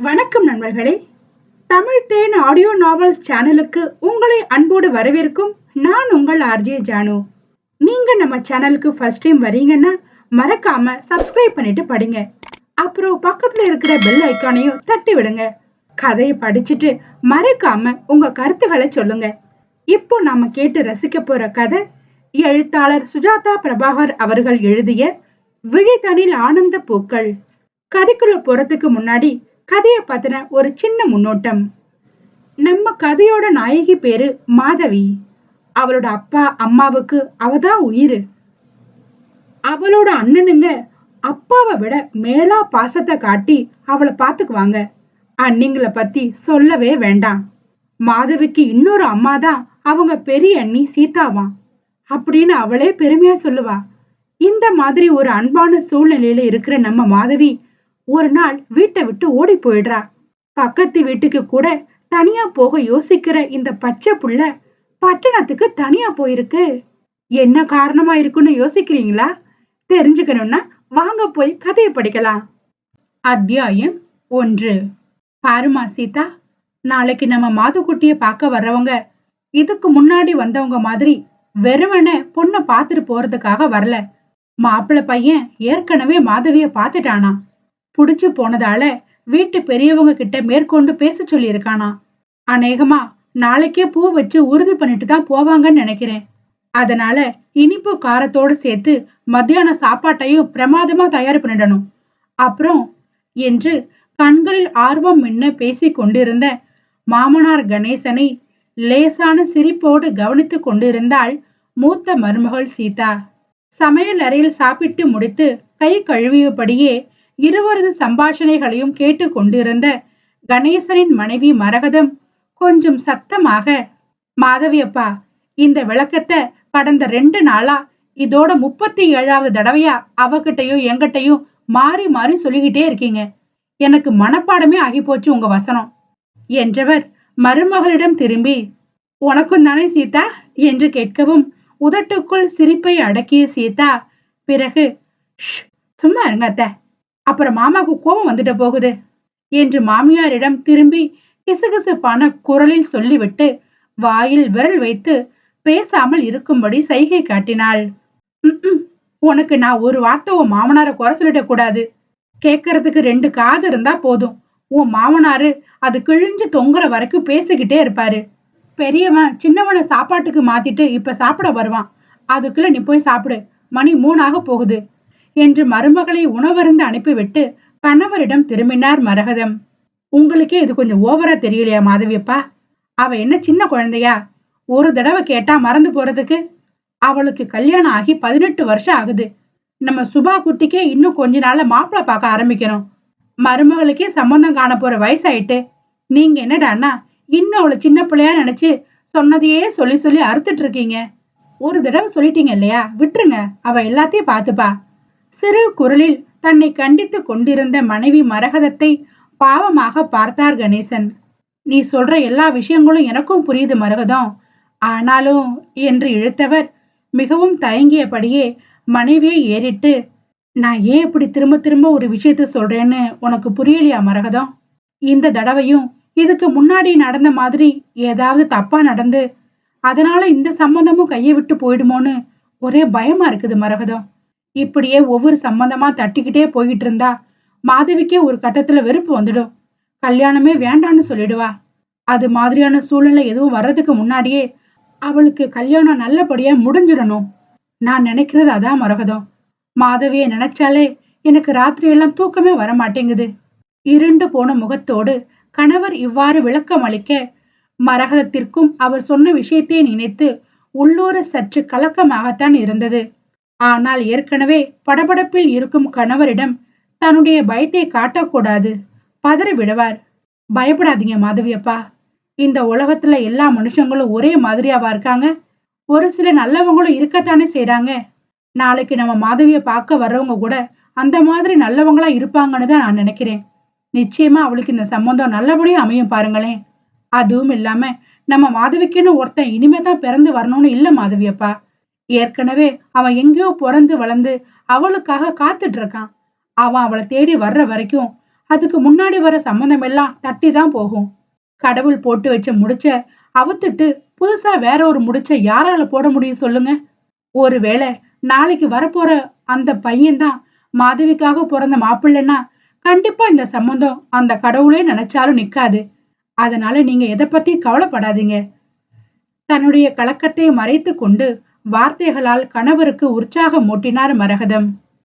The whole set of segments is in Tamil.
வணக்கம் நண்பர்களே. தமிழ் தேன் ஆடியோ நாவல்ஸ் சேனலுக்கு உங்களை அன்போடு வரவேற்கும் நான் உங்கள் ஆர்ஜே ஜானு. நீங்க நம்ம சேனலுக்கு ஃபர்ஸ்ட் டைம் வரீங்கன்னா மறக்காம சப்ஸ்கிரைப் பண்ணிட்டு படிங்க. அப்புறம் பக்கத்துல இருக்கிற பெல் ஐக்கானையும் தட்டி விடுங்க. கதையை படிச்சுட்டு மறக்காம உங்க கருத்துக்களை சொல்லுங்க. இப்போ நாம கேட்டு ரசிக்க போற கதை எழுத்தாளர் சுஜாதா பிரபாகர் அவர்கள் எழுதிய விழிதனில் ஆனந்த பூக்கள். கதைக்குள்ள போறதுக்கு முன்னாடி கதையை பத்தின ஒரு சின்ன முன்னோட்டம். நம்ம கதையோட நாயகி பேரு மாதவி. அவளோட அப்பா அம்மாவுக்கு அவதான் உயிர். அவளோட அண்ணனுங்க அப்பாவை விட மேலா பாசத்தை காட்டி அவளை பாத்துக்குவாங்க. அண்ணிங்களை பத்தி சொல்லவே வேண்டாம். மாதவிக்கு இன்னொரு அம்மாதான் அவங்க பெரிய அண்ணி சீதாவான் அப்படின்னு அவளே பெருமையா சொல்லுவா. இந்த மாதிரி ஒரு அன்பான சூழ்நிலையில இருக்கிற நம்ம மாதவி ஒரு நாள் வீட்டை விட்டு ஓடி போயிடுறா. பக்கத்து வீட்டுக்கு கூட தனியா போக யோசிக்கிற இந்த பச்சை புள்ள பட்டணத்துக்கு தனியா போயிருக்கு. என்ன காரணமா இருக்குன்னு யோசிக்கிறீங்களா? தெரிஞ்சுக்கணும்னா வாங்க போய் கதையை படிக்கலாம். அத்தியாயம் 1. பாருமா சீதா, நாளைக்கு நம்ம மாதுக்குட்டிய பார்க்க வர்றவங்க இதுக்கு முன்னாடி வந்தவங்க மாதிரி வெறுமன பொண்ணை பார்த்துட்டு போறதுக்காக வரல. மாப்பிள்ளை பையன் ஏற்கனவே மாதவிய பார்த்துட்டானா. புடிச்சு போனதால வீட்டு பெரியவங்க கிட்ட மேற்கொண்டு பேச சொல்லி இருக்கானா. அநேகமா நாளைக்கே பூ வச்சு உறுதி பண்ணிட்டு தான் போவாங்கன்னு நினைக்கிறேன். அதனால இனிப்பு காரத்தோடு சேர்த்து மத்தியான சாப்பாட்டையும் பிரமாதமா தயார் பண்ணிடணும். அப்புறம் என்று கண்களில் ஆர்வம் மின்ன பேசி கொண்டிருந்த மாமனார் கணேசனை லேசான சிரிப்போடு கவனித்து கொண்டிருந்தாள் மூத்த மருமகள் சீதா. சமையல் அறையில் சாப்பிட்டு முடித்து கை கழுவியபடியே இருவரது சம்பாஷணைகளையும் கேட்டு கொண்டிருந்த கணேசனின் மனைவி மரகதம் கொஞ்சம் சத்தமாக, மாதவியப்பா, இந்த விளக்கத்தை கடந்த 2 நாளா இதோட 37வது தடவையா அவகிட்டையும் எங்கிட்டையும் மாறி மாறி சொல்லிக்கிட்டே இருக்கீங்க. எனக்கு மனப்பாடமே ஆகி போச்சு உங்க வசனம் என்றவர் மருமகளிடம் திரும்பி, உனக்கும் தானே சீதா என்று கேட்கவும் உதட்டுக்குள் சிரிப்பை அடக்கிய சீதா பிறகு, சும்மா இருங்க அத்தை, அப்புறம் மாமாவுக்கு கோபம் வந்துட்டு போகுது என்று மாமியாரிடம் திரும்பி கிசுகிசுப்பான குரலில் சொல்லிவிட்டு வாயில் விரல் வைத்து பேசாமல் இருக்கும்படி சைகை காட்டினாள். உனக்கு நான் ஒரு வார்த்தை உன் மாமனார குறை சொல்லிட கூடாது. கேட்கறதுக்கு 2 காது இருந்தா போதும். உன் மாமனாரு அது கிழிஞ்சு தொங்குற வரைக்கும் பேசிக்கிட்டே இருப்பாரு. பெரியவன் சின்னவனை சாப்பாட்டுக்கு மாத்திட்டு இப்ப சாப்பிட வருவான். அதுக்குள்ள நீ போய் சாப்பிடு, மணி 3 போகுது என்று மருமகளை உணவருந்து அனுப்பிவிட்டு கணவரிடம் திரும்பினார் மரகதம். உங்களுக்கே இது கொஞ்சம் ஓவரா தெரியலையா மாதவியப்பா? அவ என்ன சின்ன குழந்தையா? ஒரு தடவை கேட்டா மறந்து போறதுக்கு? அவளுக்கு கல்யாணம் ஆகி 18 வருஷம் ஆகுது. நம்ம சுபா குட்டிக்கே இன்னும் கொஞ்ச நாள்ல மாப்பிள்ளை பார்க்க ஆரம்பிக்கணும். மருமகளுக்கே சம்பந்தம் காண போற வயசாயிட்டு நீங்க என்னடான்னா இன்னும் அவளை சின்ன பிள்ளையா நினைச்சு சொன்னதையே சொல்லி சொல்லி அறுத்துட்டு இருக்கீங்க. ஒரு தடவை சொல்லிட்டீங்க இல்லையா, விட்டுருங்க, அவ எல்லாத்தையும் பார்த்துப்பா. சிறு குரலில் தன்னை கண்டித்து கொண்டிருந்த மனைவி மரகதத்தை பாவமாக பார்த்தார் கணேசன். நீ சொல்ற எல்லா விஷயங்களும் எனக்கும் புரியுது மரகதம், ஆனாலும் என்று இழுத்தவர் மிகவும் தயங்கியபடியே மனைவியை ஏறிட்டு, நான் ஏன் இப்படி திரும்ப திரும்ப ஒரு விஷயத்த சொல்றேன்னு உனக்கு புரியலையா மரகதம்? இந்த தடவையும் இதுக்கு முன்னாடி நடந்த மாதிரி ஏதாவது தப்பா நடந்து அதனால இந்த சம்பந்தமும் கையை விட்டு போயிடுமோன்னு ஒரே பயமா இருக்குது மரகதம். இப்படியே ஒவ்வொரு சம்பந்தமா தட்டிக்கிட்டே போயிட்டு இருந்தா மாதவிக்கே ஒரு கட்டத்துல வெறுப்பு வந்துடும். கல்யாணமே வேண்டான்னு சொல்லிடுவா. அது மாதிரியான சூழ்நிலை எதுவும் வர்றதுக்கு முன்னாடியே அவளுக்கு கல்யாணம் நல்லபடியா முடிஞ்சிடணும். நான் நினைக்கிறது அதான் மரகதம். மாதவியை நினைச்சாலே எனக்கு ராத்திரி எல்லாம் தூக்கமே வர மாட்டேங்குது. இருண்டு போன முகத்தோடு கணவர் இவ்வாறு விளக்கம் அளிக்க மரகதத்திற்கும் அவர் சொன்ன விஷயத்தை நினைத்து உள்ளூர சற்று கலக்கமாகத்தான் இருந்தது. ஆனால் ஏற்கனவே படபடப்பில் இருக்கும் கணவரிடம் தன்னுடைய பயத்தை காட்டக்கூடாது, பதறி விடுவார். பயப்படாதீங்க மாதவியப்பா, இந்த உலகத்துல எல்லா மனுஷங்களும் ஒரே மாதிரியாவா இருக்காங்க? ஒரு சில நல்லவங்களும் இருக்கத்தானே செய்றாங்க. நாளைக்கு நம்ம மாதவிய பார்க்க வர்றவங்க கூட அந்த மாதிரி நல்லவங்களா இருப்பாங்கன்னு தான் நான் நினைக்கிறேன். நிச்சயமா அவளுக்கு இந்த சம்பந்தம் நல்லபடியா அமையும் பாருங்களேன். அதுவும் இல்லாம நம்ம மாதவிக்குன்னு ஒருத்தன் இனிமேதான் பிறந்து வரணும்னு இல்ல மாதவியப்பா. ஏற்கனவே அவன் எங்கேயோ பிறந்து வளர்ந்து அவளுக்காக காத்துட்டு இருக்கான். அவன் அவளை தேடி வர்ற வரைக்கும் அதுக்கு முன்னாடி வர சம்மந்தம் எல்லாம் தட்டி தான் போகும். கடவுள் போட்டு வச்ச முடிச்ச அவுத்துட்டு புதுசா வேற ஒரு முடிச்ச யாரால போட முடியும் சொல்லுங்க? ஒருவேளை நாளைக்கு வரப்போற அந்த பையன்தான் மாதவிக்காக பிறந்த மாப்பிள்ளைன்னா கண்டிப்பா இந்த சம்மந்தம் அந்த கடவுளே நினைச்சாலும் நிக்காது. அதனால நீங்க எதை பத்தி கவலைப்படாதீங்க. தன்னுடைய கலக்கத்தை மறைத்து கொண்டு வார்த்தைகளால் கணவருக்கு உற்சாகம் மூட்டினார் மரகதம்.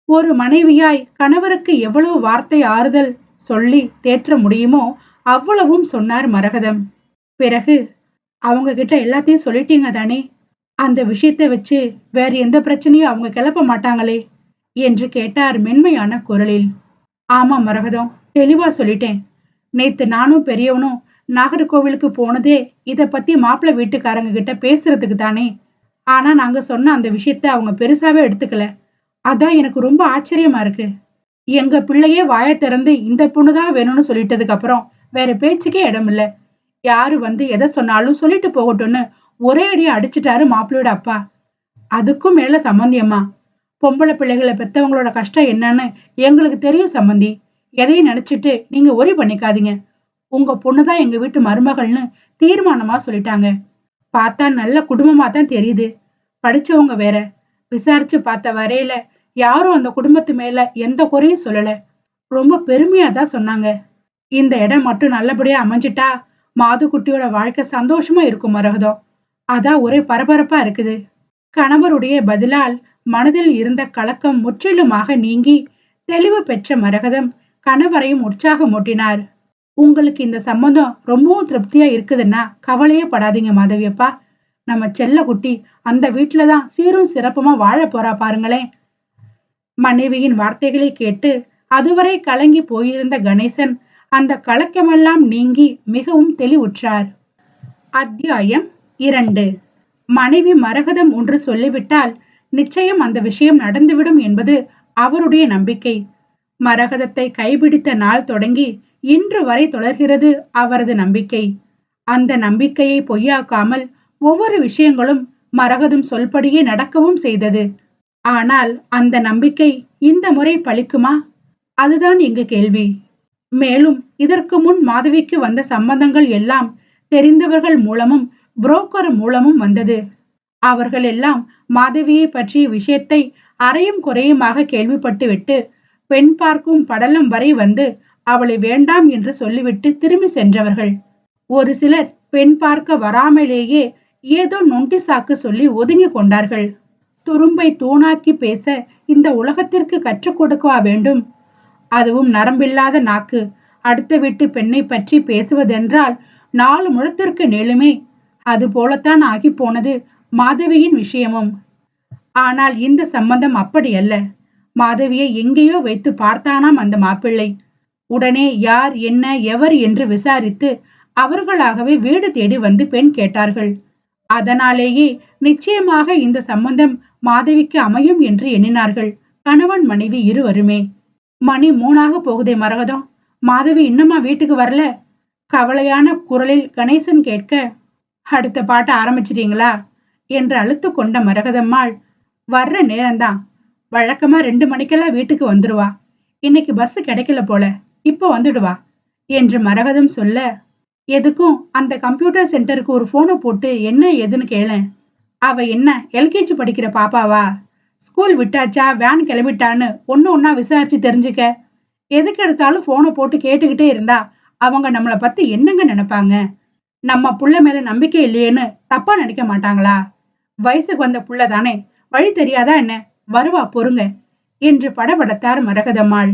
ஒரு மனைவியாய் கணவருக்கு எவ்வளவு வார்த்தை ஆறுதல் சொல்லி தேற்ற முடியுமோ அவ்வளவும் சொன்னார் மரகதம். பிறகு அவங்க கிட்ட எல்லாத்தையும் சொல்லிட்டீங்க தானே? அந்த விஷயத்தை வச்சு வேற எந்த பிரச்சனையும் அவங்க கிளப்ப மாட்டாங்களே என்று கேட்டார் மென்மையான குரலில். ஆமா மரகதம், தெளிவா சொல்லிட்டேன். நேத்து நானும் பெரியவனும் நாகர்கோவிலுக்கு போனதே இத பத்தி மாப்பிள்ளை வீட்டுக்காரங்க கிட்ட பேசுறதுக்கு தானே. ஆனா நாங்க சொன்ன அந்த விஷயத்த அவங்க பெருசாவே எடுத்துக்கல. அதான் எனக்கு ரொம்ப ஆச்சரியமா இருக்கு. எங்க பிள்ளையே வாய திறந்து இந்த பொண்ணுதான் வேணும்னு சொல்லிட்டதுக்கு அப்புறம் வேற பேச்சுக்கே இடம் இல்ல. யாரு வந்து எதை சொன்னாலும் சொல்லிட்டு போகட்டும்னு ஒரே அடியா அடிச்சிட்டாரு மாப்பிள்ளையோட அப்பா. அதுக்கும் மேல சம்மந்தி அம்மா, பொம்பளை பிள்ளைகளை பெத்தவங்களோட கஷ்டம் என்னன்னு எங்களுக்கு தெரியும் சம்மந்தி. எதையும் நினைச்சிட்டு நீங்க ஒரி பண்ணிக்காதீங்க. உங்க பொண்ணுதான் எங்க வீட்டு மருமகள்னு தீர்மானமா சொல்லிட்டாங்க. பார்த்தா நல்ல குடும்பமா தான் தெரியுது. படிச்சவங்க வேற. விசாரிச்சு பார்த்த வரையில யாரும் அந்த குடும்பத்து மேல எந்த குறையும் சொல்லல. ரொம்ப பெருமையா தான் சொன்னாங்க. இந்த இடம் மட்டும் நல்லபடியா அமைஞ்சிட்டா மாது குட்டியோட வாழ்க்கை சந்தோஷமா இருக்கும் மரகதம். அதான் ஒரே பரபரப்பா இருக்குது. கணவருடைய பதிலால் மனதில் இருந்த கலக்கம் முற்றிலுமாக நீங்கி தெளிவு பெற்ற மரகதம் கணவரையும் உற்சாகமூட்டினார். உங்களுக்கு இந்த சம்மந்தம் ரொம்பவும் திருப்தியா இருக்குதுன்னா கவலையே படாதீங்க மாதவியப்பா. நம்ம செல்ல குட்டி அந்த வீட்டுலதான் சீரும் சிறப்புமா வாழ போறா பாருங்களேன். மனைவியின் வார்த்தைகளை கேட்டு அதுவரை கலங்கி போயிருந்த கணேசன் அந்த கலக்கமெல்லாம் நீங்கி மிகவும் தெளிவுற்றார். அத்தியாயம் 2. மனைவி மரகதம் ஒன்று சொல்லிவிட்டால் நிச்சயம் அந்த விஷயம் நடந்துவிடும் என்பது அவருடைய நம்பிக்கை. மரகதத்தை கைபிடித்த நாள் தொடங்கி இன்று வரை தொடர்கிறது அவரது நம்பிக்கை. அந்த நம்பிக்கையை பொய்யாக்காமல் ஒவ்வொரு விஷயங்களும் மரகதம் சொல்படியே நடக்கவும் செய்தது. ஆனால் அந்த நம்பிக்கை இந்த முறை பலிக்குமா? அதுதான் இங்கு கேள்வி. மேலும் இதற்கு முன் மாதவிக்கு வந்த சம்பந்தங்கள் எல்லாம் தெரிந்தவர்கள் மூலமும் புரோக்கர் மூலமும் வந்தது. அவர்கள் எல்லாம் மாதவியை பற்றிய விஷயத்தை அறையும் குறையுமாக கேள்விப்பட்டு விட்டு பெண் பார்க்கும் படலம் வரை வந்து அவளை வேண்டாம் என்று சொல்லிவிட்டு திரும்பி சென்றவர்கள். ஒரு சிலர் பெண் பார்க்க வராமலேயே ஏதோ நொண்டி சாக்கு சொல்லி ஒதுங்கி கொண்டார்கள். துரும்பை தூணாக்கி பேச இந்த உலகத்திற்கு கற்றுக் கொடுக்கவா வேண்டும்? அதுவும் நரம்பில்லாத நாக்கு அடுத்த வீட்டு பெண்ணை பற்றி பேசுவதென்றால் 4 முழத்திற்கு நீளுமே. அது போலத்தான் ஆகி போனது மாதவியின் விஷயமும். ஆனால் இந்த சம்பந்தம் அப்படி அல்ல. மாதவியை எங்கேயோ வைத்து பார்த்தானாம் அந்த மாப்பிள்ளை. உடனே யார் என்ன எவர் என்று விசாரித்து அவர்களாகவே வீடு தேடி வந்து பெண் கேட்டார்கள். அதனாலேயே நிச்சயமாக இந்த சம்பந்தம் மாதவிக்கு அமையும் என்று எண்ணினார்கள் கணவன் மனைவி இருவருமே. மணி 3 போகுதே மரகதம், மாதவி இன்னுமா வீட்டுக்கு வரல? கவலையான குரலில் கணேசன் கேட்க, அடுத்த பாட்ட ஆரம்பிச்சிட்டீங்களா என்று அழுத்து கொண்ட மரகதம்மாள், வர்ற நேரம்தான், வழக்கமா 2 மணிக்கெல்லாம் வீட்டுக்கு வந்துருவா. இன்னைக்கு பஸ் கிடைக்கல போல, இப்ப வந்துடுவா என்று மரகதம் சொல்ல, எதுக்கும் அந்த கம்ப்யூட்டர் சென்டருக்கு ஒரு போனை போட்டு என்ன ஏதுன்னு கேளேன். அவ என்ன எல்கேஜி படிக்கிற பாப்பாவா? ஸ்கூல் விட்டாச்சா வேன் கிளம்பிட்டான்னு ஒன்னா விசாரிச்சு தெரிஞ்சுக்க. எதுக்கு எடுத்தாலும் போனை போட்டு கேட்டுக்கிட்டே இருந்தா அவங்க நம்மளை பத்தி என்னங்க நினைப்பாங்க? நம்ம புள்ள மேல நம்பிக்கை இல்லையேன்னு தப்பா நினைக்க மாட்டாங்களா? வயசுக்கு வந்த புள்ள தானே, வழி தெரியாதா என்ன? வருவா பொறுங்க என்று படபடத்தார் மரகதம்மாள்.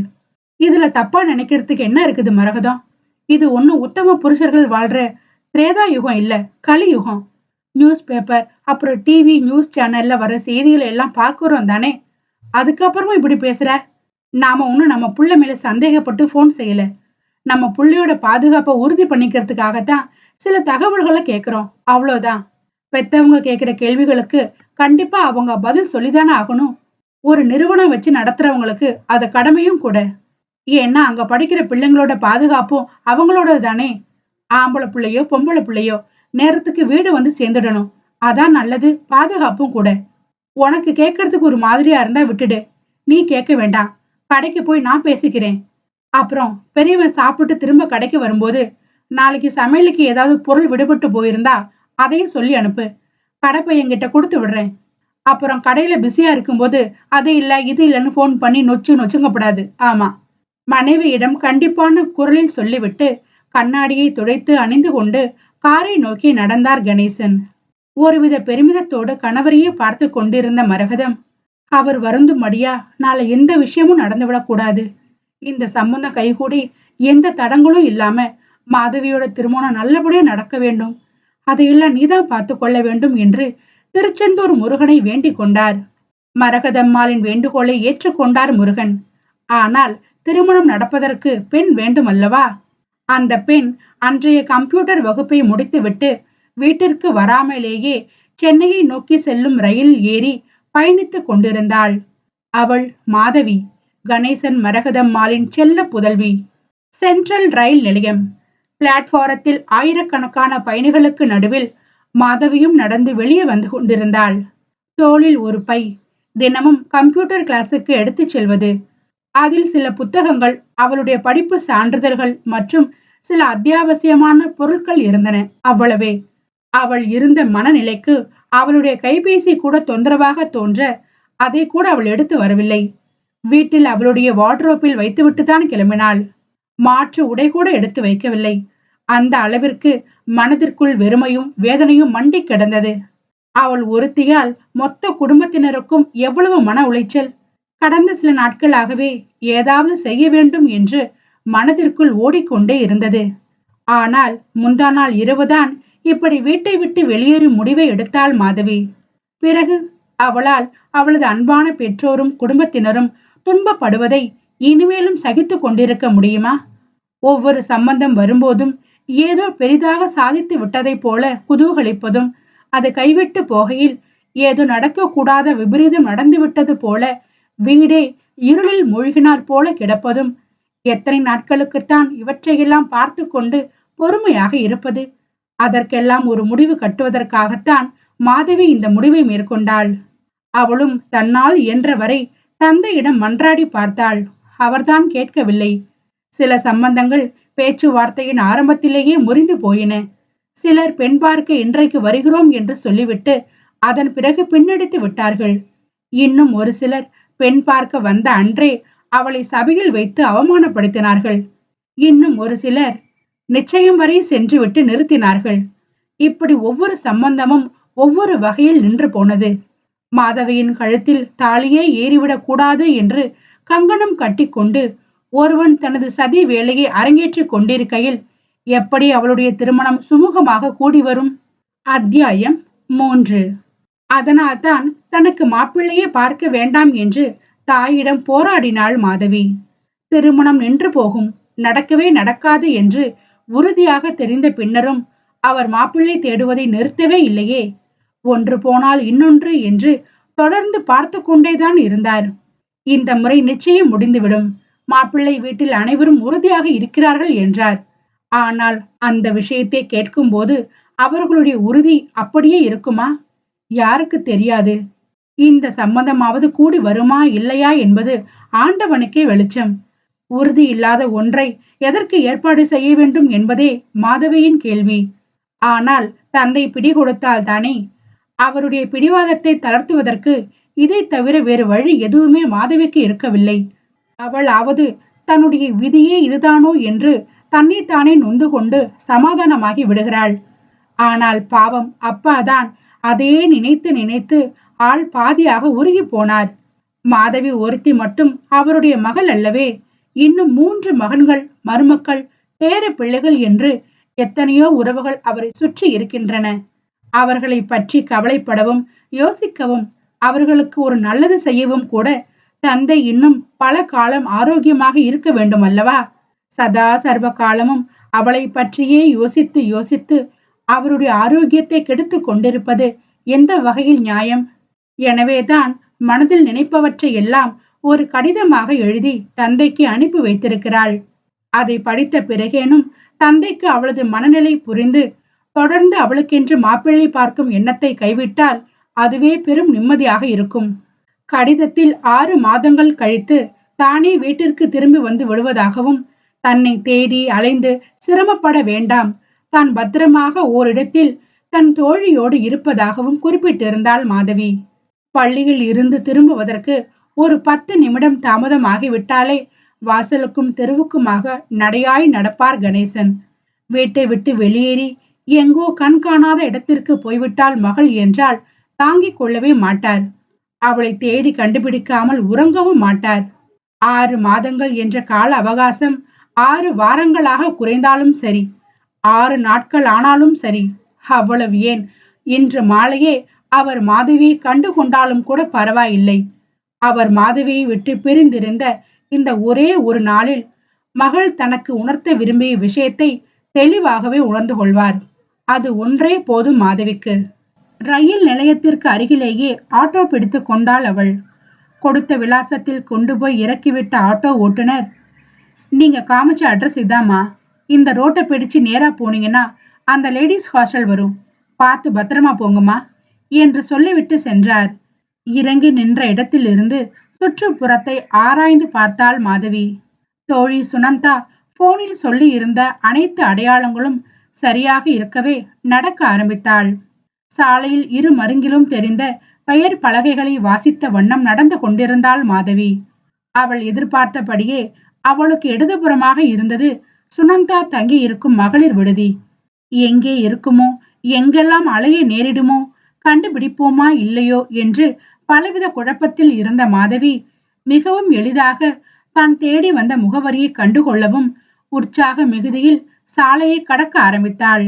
இதுல தப்பா நினைக்கிறதுக்கு என்ன இருக்குது மரகதம்? இது ஒண்ணும் உத்தம புருஷர்கள் வாழ்ற திரேதா யுகம் இல்ல, கலியுகம். நியூஸ் பேப்பர் அப்புறம் டிவி நியூஸ் சேனல்ல வர செய்திகளை எல்லாம் பாக்குறோம் தானே. அதுக்கப்புறமா இப்படி பேசுற? நாம ஒண்ணும் நம்ம புள்ள மேல சந்தேகப்பட்டு போன் செய்யல. நம்ம புள்ளையோட பாதுகாப்பை உறுதி பண்ணிக்கிறதுக்காகத்தான் சில தகவல்களை கேக்குறோம், அவ்வளவுதான். பெத்தவங்க கேக்குற கேள்விகளுக்கு கண்டிப்பா அவங்க பதில் சொல்லிதானே ஆகணும். ஒரு நிறுவனம் வச்சு நடத்துறவங்களுக்கு அது கடமையும் கூட. ஏன்னா அங்க படிக்கிற பிள்ளைங்களோட பாதுகாப்பும் அவங்களோட தானே. ஆம்பளை பிள்ளையோ பொம்பளை பிள்ளையோ நேரத்துக்கு வீடு வந்து சேர்ந்துடணும். அதான் நல்லது, பாதுகாப்பும் கூட. உனக்கு கேட்கறதுக்கு ஒரு மாதிரியா இருந்தா விட்டுடு, நீ கேட்க வேண்டாம். கடைக்கு போய் நான் பேசிக்கிறேன் அப்புறம் பெரியவன் சாப்பிட்டு திரும்ப கடைக்கு வரும்போது, நாளைக்கு சமையலுக்கு ஏதாவது பொருள் விடுபட்டு போயிருந்தா அதையும் சொல்லி அனுப்பு. கடைப்பையன்கிட்ட கொடுத்து விடுறேன். அப்புறம் கடையில பிஸியா இருக்கும்போது அது இல்ல இது இல்லன்னு ஃபோன் பண்ணி நொச்சுங்கப்படாது. ஆமா. மனைவியிடம் கண்டிப்பான குரலில் சொல்லிவிட்டு கண்ணாடியை துடைத்து அணிந்து கொண்டு காரை நோக்கி நடந்தார் கணேசன். ஒருவித பெருமிதத்தோடு கணவரையே பார்த்து கொண்டிருந்த மரகதம், அவர் வருந்தும்படியா நாளை எந்த விஷயமும் நடந்துவிடக் கூடாது. இந்த சம்பந்தம் கைகூடி எந்த தடங்களும் இல்லாம மாதவியோட திருமணம் நல்லபடியா நடக்க வேண்டும். அதையெல்லாம் நீதான் பார்த்து கொள்ள வேண்டும் என்று திருச்செந்தூர் முருகனை வேண்டிக் கொண்டார். மரகதம்மாளின் வேண்டுகோளை ஏற்றுக்கொண்டார் முருகன். ஆனால் திருமணம் நடப்பதற்கு பெண் வேண்டும் அல்லவா? அந்த பெண் அன்றைய கம்ப்யூட்டர் வகுப்பை முடித்துவிட்டு வீட்டிற்கு வராமலேயே சென்னையை நோக்கி செல்லும் ரயில் ஏறி பயணித்துக் கொண்டிருந்தாள். அவள் மாதவி, கணேசன் மரகதம்மாளின் செல்ல புதல்வி. சென்ட்ரல் ரயில் நிலையம். பிளாட்பாரத்தில் ஆயிரக்கணக்கான பயணிகளுக்கு நடுவில் மாதவியும் நடந்து வெளியே வந்து கொண்டிருந்தாள். தோளில் ஒரு பை, தினமும் கம்ப்யூட்டர் கிளாஸுக்கு எடுத்துச் செல்வது. அதில் சில புத்தகங்கள், அவளுடைய படிப்பு சான்றிதழ்கள் மற்றும் சில அத்தியாவசியமான பொருட்கள் இருந்தன. அவ்வளவே. அவள் இருந்த மனநிலைக்கு அவளுடைய கைபேசி கூட தொந்தரவாக தோன்ற அதை கூட அவள் எடுத்து வரவில்லை. வீட்டில் அவளுடைய வார்ட்ரோப்பில் வைத்துவிட்டுதான் கிளம்பினாள். மாற்று உடை கூட எடுத்து வைக்கவில்லை. அந்த அளவிற்கு மனதிற்குள் வெறுமையும் வேதனையும் மண்டி கிடந்தது. அவள் ஒருத்தியால் மொத்த குடும்பத்தினருக்கும் எவ்வளவு மன உளைச்சல். கடந்த சில நாட்களாகவே ஏதாவது செய்ய வேண்டும் என்று மனதிற்குள் ஓடிக்கொண்டே இருந்தது. ஆனால் முந்தா நாள் இரவுதான் இப்படி வீட்டை விட்டு வெளியேறும் முடிவை எடுத்தாள் மாதவி. பிறகு அவளால் அவளது அன்பான பெற்றோரும் குடும்பத்தினரும் துன்பப்படுவதை இனிமேலும் சகித்து கொண்டிருக்க முடியுமா? ஒவ்வொரு சம்பந்தம் வரும்போதும் ஏதோ பெரிதாக சாதித்து விட்டதை போல குதூகலிப்பதும், அது கைவிட்டு போகையில் ஏதோ நடக்கக்கூடாத விபரீதம் நடந்துவிட்டது போல வீடே இருளில் மூழ்கினார் போல கிடப்பதும், எத்தனை நாட்களுக்குத்தான் இவற்றையெல்லாம் பார்த்து கொண்டு பொறுமையாக இருப்பது? அதற்கெல்லாம் ஒரு முடிவு கட்டுவதற்காகத்தான் மாதவி இந்த முடிவை மேற்கொண்டாள். அவளும் தன்னால் இயன்ற வரை தந்தையிடம் மன்றாடி பார்த்தாள். அவர்தான் கேட்கவில்லை. சில சம்பந்தங்கள் பேச்சுவார்த்தையின் ஆரம்பத்திலேயே முறிந்து போயின. சிலர் பெண் பார்க்க இன்றைக்கு வருகிறோம் என்று சொல்லிவிட்டு அதன் பிறகு பின்னடித்து விட்டார்கள். இன்னும் ஒரு சிலர் பெண் பார்க்க வந்த அன்றே அவளை சபையில் வைத்து அவமானப்படுத்தினார்கள். இன்னும் ஒரு சிலர் நிச்சயம் வரை சென்றுவிட்டு நிறுத்தினார்கள். இப்படி ஒவ்வொரு சம்பந்தமும் ஒவ்வொரு வகையில் நின்று போனது. மாதவியின் கழுத்தில் தாலியே ஏறிவிடக் கூடாது என்று கங்கணம் கட்டிக்கொண்டு ஒருவன் தனது சதி வேலையை அரங்கேற்றிக் கொண்டிருக்கையில் எப்படி அவளுடைய திருமணம் சுமூகமாக கூடி வரும்? அத்தியாயம் 3. அதனால்தான் தனக்கு மாப்பிள்ளையே பார்க்க வேண்டாம் என்று தாயிடம் போராடினாள் மாதவி. திருமணம் நின்று போகும், நடக்கவே நடக்காது என்று உறுதியாக தெரிந்த பின்னரும் அவர் மாப்பிள்ளை தேடுவதை நிறுத்தவே இல்லையே. ஒன்று போனால் இன்னொன்று என்று தொடர்ந்து பார்த்து கொண்டேதான் இருந்தார். இந்த முறை நிச்சயம் முடிந்துவிடும், மாப்பிள்ளை வீட்டில் அனைவரும் உறுதியாக இருக்கிறார்கள் என்றார். ஆனால் அந்த விஷயத்தை கேட்கும் போது அவர்களுடைய உறுதி அப்படியே இருக்குமா? யாருக்கு தெரியாது. இந்த சம்பந்தமாவது கூடி வருமா இல்லையா என்பது ஆண்டவனுக்கே வெளிச்சம். உறுதி இல்லாத ஒன்றை எதற்கு ஏற்பாடு செய்ய வேண்டும் என்பதே மாதவியின் கேள்வி. ஆனால் தந்தை பிடி கொடுத்தால் தானே. அவருடைய பிடிவாதத்தை தளர்த்துவதற்கு இதை தவிர வேறு வழி எதுவுமே மாதவிக்கு இருக்கவில்லை. அவளாவது தன்னுடைய விதியே இதுதானோ என்று தன்னைத்தானே நொந்து கொண்டு சமாதானமாகி விடுகிறாள். ஆனால் பாவம் அப்பாதான் அதையே நினைத்து நினைத்து ஆள் பாதியாக உருகி போனார். மாதவி ஒருத்தி மட்டும் அவருடைய மகள் அல்லவே. இன்னும் 3 மகன்கள், மருமக்கள், பேர பிள்ளைகள் என்று எத்தனையோ உறவுகள் அவரை சுற்றி இருக்கின்றன. அவர்களை பற்றி கவலைப்படவும் யோசிக்கவும் அவர்களுக்கு ஒரு நல்லது செய்யவும் கூட தந்தை இன்னும் பல காலம் ஆரோக்கியமாக இருக்க வேண்டும் அல்லவா? சதா சர்வ காலமும் அவளை பற்றியே யோசித்து யோசித்து அவருடைய ஆரோக்கியத்தை கெடுத்து கொண்டிருப்பது எந்த வகையில் நியாயம்? எனவேதான் மனதில் நினைப்பவற்றை எல்லாம் ஒரு கடிதமாக எழுதி தந்தைக்கு அனுப்பி வைத்திருக்கிறாள். அதை படித்த பிறகேனும் தந்தைக்கு அவளது மனநிலை புரிந்து தொடர்ந்து அவளுக்கென்று மாப்பிள்ளை பார்க்கும் எண்ணத்தை கைவிட்டால் அதுவே பெரும் நிம்மதியாக இருக்கும். கடிதத்தில் 6 மாதங்கள் கழித்து தானே வீட்டிற்கு திரும்பி வந்து விடுவதாகவும், தன்னை தேடி அலைந்து சிரமப்பட வேண்டாம், தான் பத்திரமாக ஓரிடத்தில் தன் தோழியோடு இருப்பதாகவும் குறிப்பிட்டிருந்தாள் மாதவி. பள்ளியில் இருந்து திரும்புவதற்கு ஒரு 10 நிமிடம் தாமதமாகிவிட்டாலே வாசலுக்கும் தெருவுக்குமாக நடையாய் நடப்பார் கணேசன். வீட்டை விட்டு வெளியேறி எங்கோ கண் காணாத இடத்திற்கு போய்விட்டாள் மகள் என்றால் தாங்கிக் கொள்ளவே மாட்டார். அவளை தேடி கண்டுபிடிக்காமல் உறங்கவும் மாட்டார். 6 மாதங்கள் என்ற கால அவகாசம் 6 வாரங்களாக குறைந்தாலும் சரி, 6 நாட்கள் ஆனாலும் சரி, அவ்வளவு ஏன், இன்று மாலையே அவர் மாதவியை கண்டு கொண்டாலும் கூட பரவாயில்லை. அவர் மாதவியை விட்டு பிரிந்திருந்த இந்த ஒரே ஒரு நாளில் மகள் தனக்கு உணர்த்த விரும்பிய விஷயத்தை தெளிவாகவே உணர்ந்து கொள்வார். அது ஒன்றே போதும் மாதவிக்கு. ரயில் நிலையத்திற்கு அருகிலேயே ஆட்டோ பிடித்து கொண்டாள் அவள். கொடுத்த விலாசத்தில் கொண்டு போய் இறக்கிவிட்ட ஆட்டோ ஓட்டுநர், நீங்க காமிச்ச அட்ரஸ் இதாமா, இந்த ரோட்டை பிடிச்சு நேரா போனீங்கன்னா அந்த லேடிஸ் ஹாஸ்டல் வரும், பார்த்து பத்திரமா போங்கம்மா என்று சொல்லிவிட்டு சென்றார். இறங்கி நின்ற இடத்திலிருந்து சுற்றுப்புறத்தை ஆராய்ந்து பார்த்தாள் மாதவி. தோழி சுனந்தா போனில் சொல்லி இருந்த அனைத்து அடையாளங்களும் சரியாக இருக்கவே நடக்க ஆரம்பித்தாள். சாலையில் இரு மருங்கிலும் தெரிந்த பெயர் பலகைகளை வாசித்த வண்ணம் நடந்து கொண்டிருந்தாள் மாதவி. அவள் எதிர்பார்த்தபடியே அவளுக்கு இடதுபுறமாக இருந்தது சுனந்தா தங்கி இருக்கும் மகளிர் விடுதி. எங்கே இருக்குமோ, எங்கெல்லாம் அலைய நேரிடுமோ, கண்டுபிடிப்போமா இல்லையோ என்று பலவித குழப்பத்தில் இருந்த மாதவி மிகவும் எளிதாக தான் தேடி வந்த முகவரியை கண்டுகொள்ளவும் உற்சாக மிகுதியில் சாலையை கடக்க ஆரம்பித்தாள்.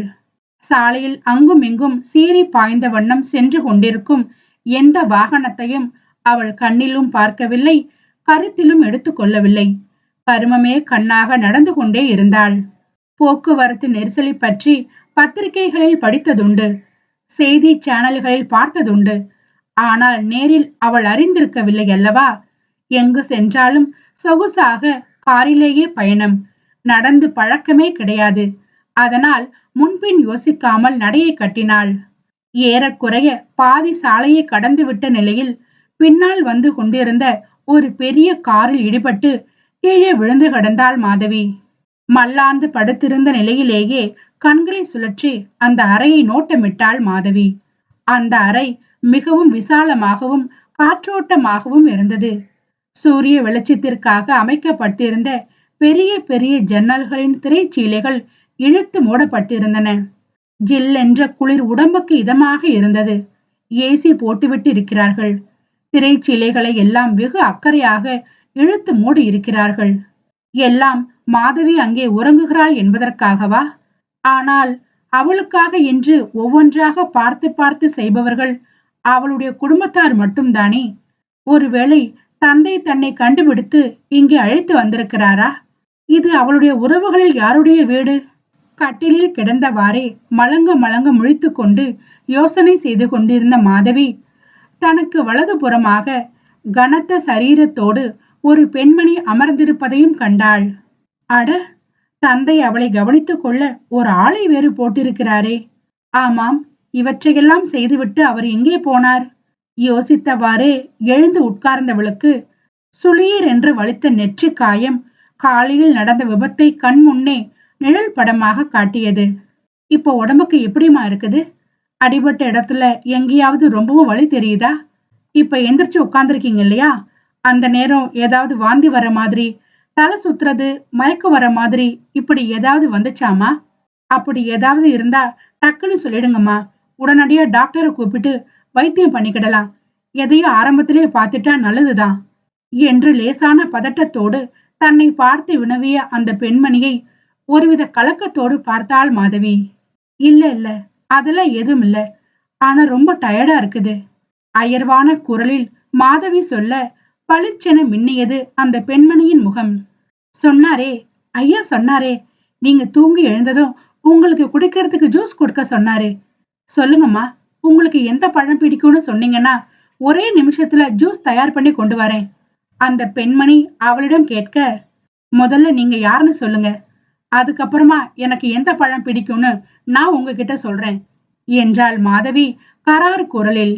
சாலையில் அங்கும் இங்கும் சீறி பாய்ந்த வண்ணம் சென்று கொண்டிருக்கும் எந்த வாகனத்தையும் அவள் கண்ணிலும் பார்க்கவில்லை, கருத்திலும் எடுத்துக் கொள்ளவில்லை. கருமமே கண்ணாக நடந்து கொண்டே இருந்தாள். போக்குவரத்து நெரிசலை பற்றி பத்திரிகைகளில் படித்ததுண்டு, செய்தி சேனல்களில் பார்த்ததுண்டு. ஆனால் நேரில் அவள் அறிந்திருக்கவில்லை அல்லவா? எங்கு சென்றாலும் சொகுசாக காரிலேயே பயணம், நடந்து பழக்கமே கிடையாது. அதனால் முன்பின் யோசிக்காமல் நடையை கட்டினாள். ஏறக்குறைய பாதி சாலையை கடந்து விட்ட நிலையில் பின்னால் வந்து கொண்டிருந்த ஒரு பெரிய காரில் இடிபட்டு கீழே விழுந்து கிடந்தாள் மாதவி. மல்லாந்து படுத்திருந்த நிலையிலேயே கண்களை சுழற்றி அந்த அறையை நோட்டமிட்டாள் மாதவி. அந்த அறை மிகவும் விசாலமாகவும் காற்றோட்டமாகவும் இருந்தது. சூரிய வெளிச்சத்திற்காக அமைக்கப்பட்டிருந்த பெரிய பெரிய ஜன்னல்களின் திரைச்சீலைகள் இழுத்து மூடப்பட்டிருந்தன. ஜில்லென்ற குளிர் உடம்புக்கு இதமாக இருந்தது. ஏசி போட்டுவிட்டு இருக்கிறார்கள். திரைச்சீலைகளை எல்லாம் வெகு அக்கறையாக இழுத்து மூடி இருக்கிறார்கள். எல்லாம் மாதவி அங்கே உறங்குகிறாள் என்பதற்காகவா? ஆனால் அவளுக்காக என்று ஒவ்வொன்றாக பார்த்து பார்த்து செய்பவர்கள் அவளுடைய குடும்பத்தார் மட்டும்தானே. ஒருவேளை தந்தை தன்னை கண்டுபிடித்து இங்கே அழைத்து வந்திருக்கிறாரா? இது அவளுடைய உறவுகளில் யாருடைய வீடு? கட்டிலில் கிடந்தவாறே மலங்க மலங்க முழித்து கொண்டு யோசனை செய்து கொண்டிருந்த மாதவி தனக்கு வலது புறமாக கனத்த சரீரத்தோடு ஒரு பெண்மணி அமர்ந்திருப்பதையும் கண்டாள். அட, தந்தை அவளை கவனித்துக் கொள்ள ஒரு ஆளை வேறு போட்டிருக்கிறாரே. ஆமாம், இவற்றையெல்லாம் செய்துவிட்டு அவர் எங்கே போனார்? யோசித்தவாறே எழுந்து உட்கார்ந்தவளுக்கு சுளீர் என்று வலித்த நெற்றி காயம் காலையில் நடந்த விபத்தை கண் முன்னே நிழல் படமாக காட்டியது. இப்போ உடம்புக்கு எப்படிமா இருக்குது? அடிபட்ட இடத்துல எங்கேயாவது ரொம்பவும் வலி தெரியுதா? இப்ப எந்திரிச்சு உட்கார்ந்துருக்கீங்க இல்லையா? அந்த நேரம் ஏதாவது வாந்தி வர மாதிரி, தலை சுத்துறது, மயக்கம் வர மாதிரி இப்படி ஏதாவது வந்துச்சாமா? அப்படி ஏதாவது இருந்தா டக்குன்னு சொல்லிடுங்கம்மா. உடனடியா டாக்டரை கூப்பிட்டு வைத்தியம் பண்ணிக்கிடலாம். எதையும் ஆரம்பத்திலே பார்த்துட்டா நல்லதுதான் என்று லேசான பதட்டத்தோடு தன்னை பார்த்து வினவிய அந்த பெண்மணியை ஒருவித கலக்கத்தோடு பார்த்தாள் மாதவி. இல்ல இல்ல, அதெல்லாம் எதுவும் இல்ல. ஆனா ரொம்ப டயர்டா இருக்குது. அயர்வான குரலில் மாதவி சொல்ல பளிச்சென மின்னியது அந்த பெண்மணியின் முகம். சொன்னாரே, ஐயா சொன்னாரே, நீங்க தூங்கி எழுந்ததும் உங்களுக்கு குடிக்கிறதுக்கு ஜூஸ் கொடுக்க சொன்னாரு. சொல்லுங்கம்மா, உங்களுக்கு எந்த பழம் பிடிக்கும்னு சொன்னீங்கன்னா ஒரே நிமிஷத்துல ஜூஸ் தயார் பண்ணி கொண்டு வரேன். அந்த பெண்மணி அவளிடம் கேட்க, முதல்ல நீங்க யாருன்னு சொல்லுங்க, அதுக்கப்புறமா எனக்கு எந்த பழம் பிடிக்கும்னு நான் உங்ககிட்ட சொல்றேன் என்றாள் மாதவி கரார் குரலில்.